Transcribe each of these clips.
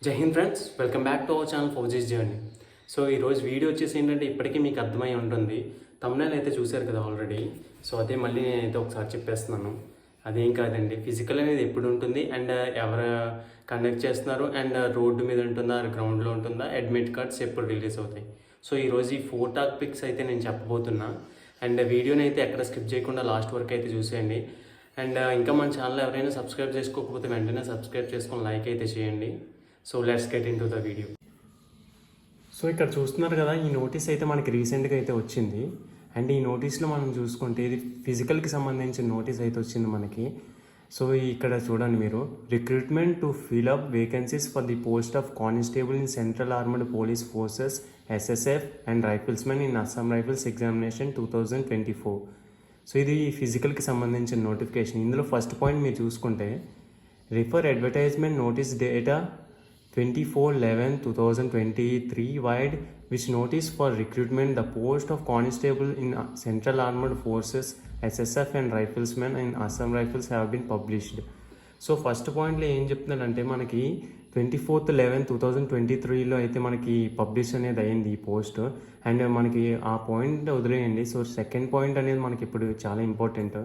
జై హింద్ friends, welcome back to our channel ఫోర్జీస్ జర్నీ. సో ఈరోజు వీడియో వచ్చేసి ఏంటంటే ఇప్పటికీ మీకు అర్థమై ఉంటుంది. తమ్నైల్ అయితే చూశారు కదా ఆల్రెడీ. సో అదే మళ్ళీ నేనైతే ఒకసారి చెప్పేస్తున్నాను. అదేం కాదండి, ఫిజికల్ అనేది ఎప్పుడు ఉంటుంది అండ్ ఎవరు కండక్ట్ చేస్తున్నారు అండ్ రోడ్డు మీద ఉంటుందా గ్రౌండ్లో ఉంటుందా, అడ్మిట్ కార్డ్స్ ఎప్పుడు రిలీజ్ అవుతాయి. సో ఈరోజు ఈ 4 టాపిక్స్ అయితే నేను చెప్పబోతున్నా. అండ్ వీడియోని అయితే ఎక్కడ స్కిప్ చేయకుండా లాస్ట్ వరకు అయితే చూసేయండి. అండ్ ఇంకా మన ఛానల్ ఎవరైనా సబ్స్క్రైబ్ చేసుకోకపోతే వెంటనే సబ్స్క్రైబ్ చేసుకొని లైక్ అయితే చేయండి. So let's get in to the video. So ఇక్కడ చూస్తున్నారు కదా, ఈ నోటీస్ అయితే మనకి రీసెంట్గా అయితే వచ్చింది. అండ్ ఈ నోటీస్లో మనం చూసుకుంటే ఇది ఫిజికల్కి సంబంధించిన నోటీస్ అయితే వచ్చింది మనకి. సో ఇక్కడ చూడండి మీరు, recruitment to fill up vacancies for the post of constable in Central Armed Police Forces SSF and riflemen in Assam Rifles examination 2024. So ఇది ఫిజికల్కి సంబంధించిన నోటిఫికేషన్. ఇందులో ఫస్ట్ పాయింట్ మీరు చూసుకుంటే, refer advertisement notice dated 24/11/2023 wide, which notice for recruitment the post of constable in Central Armed Forces SSF and Riflesmen in Assam Rifles have been published. So first పాయింట్లో ఏం చెప్తున్నాడంటే, మనకి 24/11/2023లో అయితే మనకి publish అనేది అయింది ఈ పోస్ట్. అండ్ మనకి ఆ పాయింట్ వదిలేయండి. సో సెకండ్ పాయింట్ అనేది మనకి ఇప్పుడు చాలా ఇంపార్టెంట్.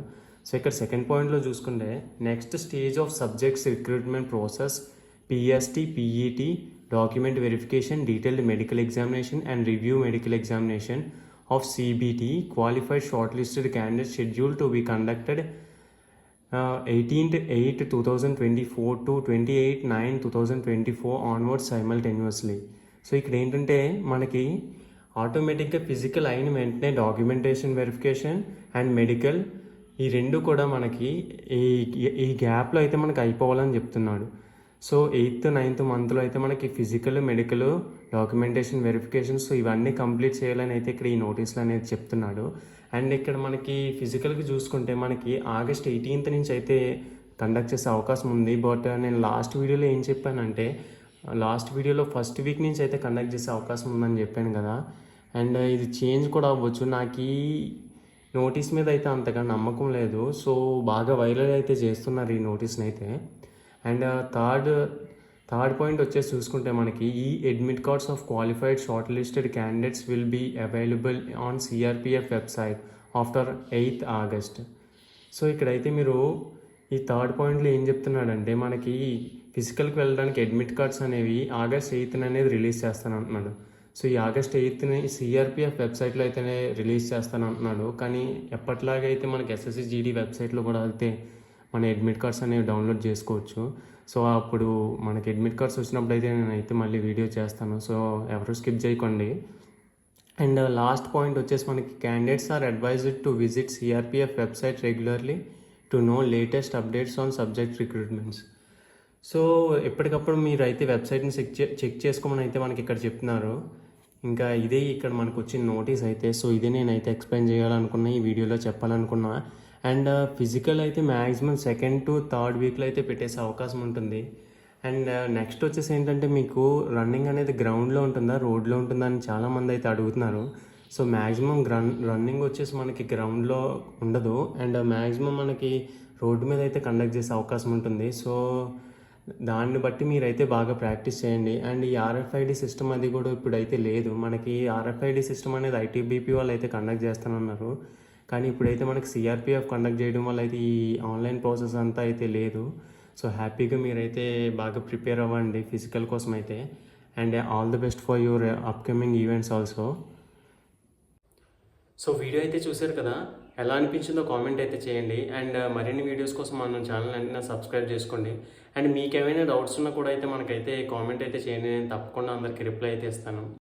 సో ఇక్కడ సెకండ్ పాయింట్లో చూసుకుంటే, next stage of subjects recruitment process PST, PET, document verification, detailed medical examination and review medical examination of CBT qualified shortlisted candidates scheduled to be conducted 18/8/2024 to 28/9/2024 onwards simultaneously. So ఇక్కడ ఏంటంటే మనకి ఆటోమేటిక్గా physical అయిన వెంటనే documentation verification and medical ఈ రెండు కూడా మనకి ఈ గ్యాప్లో అయితే మనకి అయిపోవాలని చెప్తున్నాడు. సో 8th 9th మంత్లో అయితే మనకి physical, medical, documentation, verification, so ఇవన్నీ కంప్లీట్ చేయాలని అయితే ఇక్కడ ఈ నోటీసులు అనేది చెప్తున్నాడు. అండ్ ఇక్కడ మనకి ఫిజికల్కి చూసుకుంటే మనకి August 18th నుంచి అయితే కండక్ట్ చేసే అవకాశం ఉంది. బట్ నేను లాస్ట్ వీడియోలో ఏం చెప్పానంటే, లాస్ట్ వీడియోలో ఫస్ట్ వీక్ నుంచి అయితే కండక్ట్ చేసే అవకాశం ఉందని చెప్పాను కదా. అండ్ ఇది చేంజ్ కూడా అవ్వచ్చు. నాకు ఈ నోటీస్ మీద అయితే అంతగా నమ్మకం లేదు. సో బాగా వైరల్ అయితే చేస్తున్నారు ఈ నోటీస్ని అయితే. అండ్ థర్డ్ పాయింట్ వచ్చేసి చూసుకుంటే మనకి, ఈ admit cards of qualified shortlisted candidates will be available on CRPF website after 8th August. So ఇక్కడైతే మీరు ఈ థర్డ్ పాయింట్లో ఏం చెప్తున్నాడంటే, మనకి ఫిజికల్కి వెళ్ళడానికి అడ్మిట్ కార్డ్స్ అనేవి August 8th అనేది రిలీజ్ చేస్తాను అంటున్నాడు. సో ఈ August 8th CRPF వెబ్సైట్లో అయితేనే రిలీజ్ చేస్తాను అంటున్నాడు. కానీ ఎప్పటిలాగైతే మనకి SSC GD వెబ్సైట్లో కూడా అయితే మన అడ్మిట్ కార్డ్స్ అనేవి డౌన్లోడ్ చేసుకోవచ్చు. సో అప్పుడు మనకి అడ్మిట్ కార్డ్స్ వచ్చినప్పుడు అయితే నేనైతే మళ్ళీ వీడియో చేస్తాను. సో ఎవరు స్కిప్ చేయకండి. అండ్ లాస్ట్ పాయింట్ వచ్చేసి మనకి, candidates are advised to visit CRPF website regularly to know latest updates on subject recruitments. So ఎప్పటికప్పుడు మీరు అయితే వెబ్సైట్ని చెక్ చేసుకోమని అయితే మనకి ఇక్కడ చెప్తున్నారు. ఇంకా ఇదే ఇక్కడ మనకు వచ్చిన నోటీస్ అయితే. సో ఇదే నేనైతే ఎక్స్ప్లెయిన్ చేయాలనుకున్నా, ఈ వీడియోలో చెప్పాలనుకున్నా. అండ్ ఫిజికల్ అయితే మ్యాక్సిమం 2nd to 3rd వీక్లో అయితే పెట్టేసే అవకాశం ఉంటుంది. అండ్ నెక్స్ట్ వచ్చేసి ఏంటంటే, మీకు రన్నింగ్ అనేది గ్రౌండ్లో ఉంటుందా రోడ్లో ఉంటుందా అని చాలామంది అయితే అడుగుతున్నారు. సో మ్యాక్సిమం రన్నింగ్ వచ్చేసి మనకి గ్రౌండ్లో ఉండదు. అండ్ మ్యాక్సిమం మనకి రోడ్డు మీద అయితే కండక్ట్ చేసే అవకాశం ఉంటుంది. సో దాన్ని బట్టి మీరైతే బాగా ప్రాక్టీస్ చేయండి. అండ్ ఈ RFID సిస్టమ్ అది కూడా ఇప్పుడైతే లేదు. మనకి RFID సిస్టమ్ అనేది ITBP వాళ్ళు అయితే కండక్ట్ చేస్తానన్నారు. కానీ ఇప్పుడైతే మనకి CRPF కండక్ట్ చేయడం వల్ల అయితే ఈ ఆన్లైన్ ప్రాసెస్ అంతా అయితే లేదు. సో హ్యాపీగా మీరైతే బాగా ప్రిపేర్ అవ్వండి ఫిజికల్ కోసం అయితే. And all the best for your upcoming events also. So video అయితే చూశారు కదా, ఎలా అనిపించిందో కామెంట్ అయితే చేయండి. అండ్ మరిన్ని వీడియోస్ కోసం మన ఛానల్ వెంటనే సబ్స్క్రైబ్ చేసుకోండి. అండ్ మీకు ఏమైనా డౌట్స్ ఉన్నా కూడా అయితే మనకైతే కామెంట్ అయితే చేయండి. నేను తప్పకుండా అందరికీ రిప్లై అయితే ఇస్తాను.